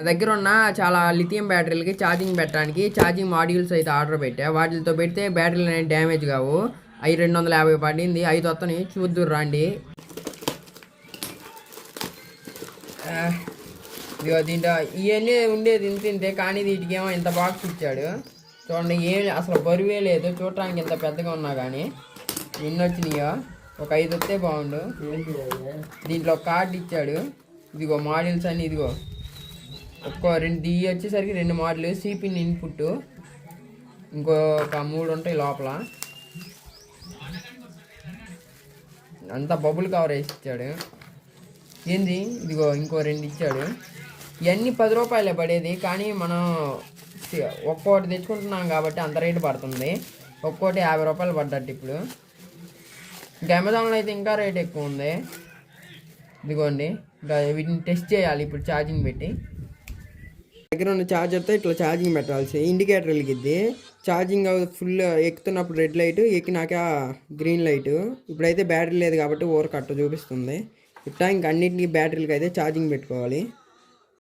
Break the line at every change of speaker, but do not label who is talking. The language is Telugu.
దగ్గర ఉన్న చాలా లిథియం బ్యాటరీలకి ఛార్జింగ్ పెట్టడానికి ఛార్జింగ్ మాడ్యూల్స్ అయితే ఆర్డర్ పెట్టా. వాటితో పెడితే బ్యాటరీలు అనేది డ్యామేజ్ కావు. అవి 250 పడింది. 5 వత్తని చూద్దురు రండి. ఇదిగో దీంట్లో ఇవన్నీ ఉండేది ఇంతే, కానీ వీటికి ఏమో ఇంత బాక్స్ ఇచ్చాడు చూడండి. అసలు బరువే లేదు, చూడటానికి ఇంత పెద్దగా ఉన్నా కానీ. ఎన్ని వచ్చినాయో ఒక 5 వస్తే బాగుండు. దీంట్లో ఒక కార్డు ఇచ్చాడు. ఇదిగో మాడ్యూల్స్ అన్నీ, ఇదిగో ఇవి వచ్చేసరికి 2 మోడల్ సిపిన్ ఇన్పుట్, ఇంకొక 3 ఉంటాయి లోపల. అంతా బబుల్ కవర్ వేసి ఇచ్చాడు. ఏంది ఇదిగో ఇంకో 2 ఇచ్చాడు. ఇవన్నీ 10 రూపాయలే పడేది, కానీ మనం ఒక్కోటి తెచ్చుకుంటున్నాం కాబట్టి అంత రేటు పడుతుంది. ఒక్కోటి 50 రూపాయలు పడ్డట్టు ఇప్పుడు. ఇంకా అమెజాన్లో అయితే ఇంకా రేట్ ఎక్కువ ఉంది. ఇదిగోండి, ఇంకా వీటిని టెస్ట్ చేయాలి ఇప్పుడు ఛార్జింగ్ పెట్టి. దగ్గర ఉన్న ఛార్జర్తో ఇట్లా ఛార్జింగ్ పెట్టాల్సి. ఇండికేటర్ వెలిగిద్ది. ఛార్జింగ్ ఫుల్ ఎక్కుతున్నప్పుడు రెడ్ లైట్, ఎక్కినాక గ్రీన్ లైట్. ఇప్పుడైతే బ్యాటరీ లేదు కాబట్టి ఓవర్ కట్ చూపిస్తుంది. ఇట్లా ఇంక అన్నింటికి బ్యాటరీలకి అయితే ఛార్జింగ్ పెట్టుకోవాలి.